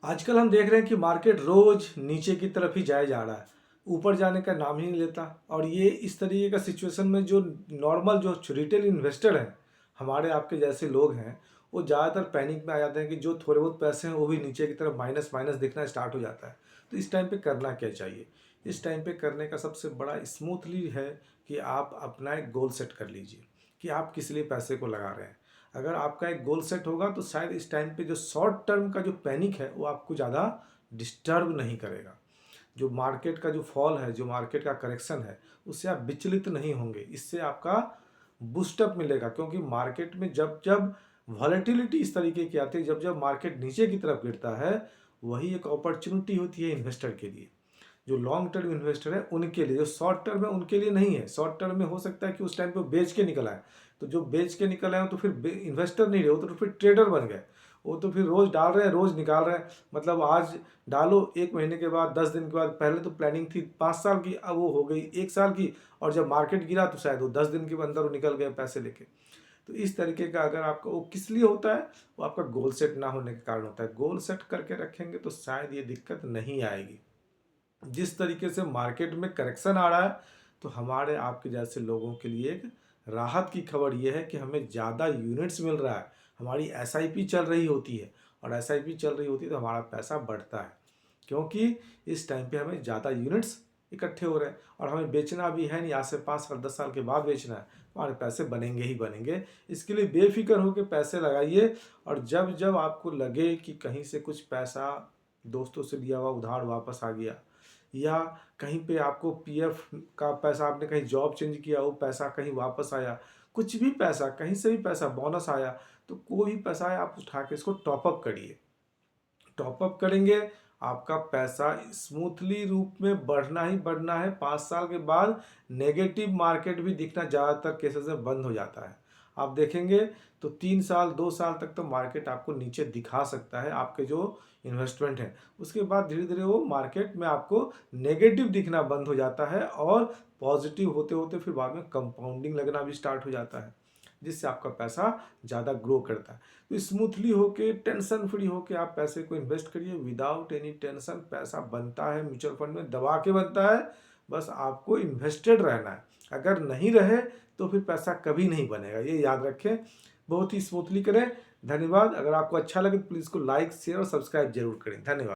आजकल हम देख रहे हैं कि मार्केट रोज नीचे की तरफ ही जाया जा रहा है, ऊपर जाने का नाम ही नहीं लेता। और ये इस तरीके का सिचुएशन में जो नॉर्मल जो रिटेल इन्वेस्टर हैं, हमारे आपके जैसे लोग हैं, वो ज़्यादातर पैनिक में आ जाते हैं कि जो थोड़े बहुत पैसे हैं वो भी नीचे की तरफ माइनस माइनस दिखना स्टार्ट हो जाता है। तो इस टाइम पे करना क्या चाहिए? इस टाइम पे करने का सबसे बड़ा स्मूथली है कि आप अपना एक गोल सेट कर लीजिए कि आप किस लिए पैसे को लगा रहे हैं। अगर आपका एक गोल सेट होगा तो शायद इस टाइम पे जो शॉर्ट टर्म का जो पैनिक है वो आपको ज़्यादा डिस्टर्ब नहीं करेगा। जो मार्केट का जो फॉल है, जो मार्केट का करेक्शन है, उससे आप विचलित नहीं होंगे। इससे आपका बूस्टअप मिलेगा, क्योंकि मार्केट में जब जब वॉलेटिलिटी इस तरीके की आती है, जब जब मार्केट नीचे की तरफ गिरता है, वही एक अपॉर्चुनिटी होती है इन्वेस्टर के लिए। जो लॉन्ग टर्म इन्वेस्टर है उनके लिए, जो शॉर्ट टर्म है उनके लिए नहीं है। शॉर्ट टर्म में हो सकता है कि उस टाइम पे बेच के निकल आए, तो जो बेच के निकल आए तो फिर इन्वेस्टर नहीं रहे, वो तो फिर ट्रेडर बन गए। वो तो फिर रोज डाल रहे हैं, रोज निकाल रहे हैं। मतलब आज डालो, एक महीने के बाद, 10 दिन के बाद, पहले तो प्लानिंग थी 5 साल की, अब वो हो गई 1 साल की। और जब मार्केट गिरा तो शायद वो 10 दिन के अंदर वो निकल गए पैसे लेके। तो इस तरीके का अगर आपका वो किस लिए होता है, वो आपका गोल सेट ना होने के कारण होता है। गोल सेट करके रखेंगे तो शायद ये दिक्कत नहीं आएगी। जिस तरीके से मार्केट में करेक्शन आ रहा है, तो हमारे आपके जैसे लोगों के लिए एक राहत की खबर ये है कि हमें ज़्यादा यूनिट्स मिल रहा है। हमारी एसआईपी चल रही होती है, और एसआईपी चल रही होती है तो हमारा पैसा बढ़ता है, क्योंकि इस टाइम पे हमें ज़्यादा यूनिट्स इकट्ठे हो रहे हैं। और हमें बेचना भी है नहीं, आज से 5 साल 10 साल के बाद बेचना है, तो हमारे पैसे बनेंगे ही बनेंगे। इसके लिए बेफिक्र होकर पैसे लगाइए। और जब जब आपको लगे कि कहीं से कुछ पैसा दोस्तों से लिया हुआ उधार वापस आ गया, या कहीं पे आपको पीएफ का पैसा, आपने कहीं जॉब चेंज किया, वो पैसा कहीं वापस आया, कुछ भी पैसा, कहीं से भी पैसा बोनस आया, तो कोई भी पैसा है आप उठा के इसको टॉपअप करिए। टॉपअप करेंगे, आपका पैसा स्मूथली रूप में बढ़ना ही बढ़ना है। 5 साल के बाद नेगेटिव मार्केट भी दिखना ज़्यादातर केसेस में बंद हो जाता है। आप देखेंगे तो 3 साल 2 साल तक तो मार्केट आपको नीचे दिखा सकता है, आपके जो इन्वेस्टमेंट है। उसके बाद धीरे धीरे वो मार्केट में आपको नेगेटिव दिखना बंद हो जाता है, और पॉजिटिव होते होते फिर बाद में कंपाउंडिंग लगना भी स्टार्ट हो जाता है, जिससे आपका पैसा ज़्यादा ग्रो करता है। तो स्मूथली होके, टेंशन फ्री होके आप पैसे को इन्वेस्ट करिए, विदाउट एनी टेंशन। पैसा बनता है म्यूचुअल फंड में, दबा के बनता है। बस आपको इन्वेस्टेड रहना है। अगर नहीं रहे तो फिर पैसा कभी नहीं बनेगा, ये याद रखें। बहुत ही स्मूथली करें। धन्यवाद। अगर आपको अच्छा लगे तो प्लीज़ को लाइक, शेयर और सब्सक्राइब जरूर करें। धन्यवाद।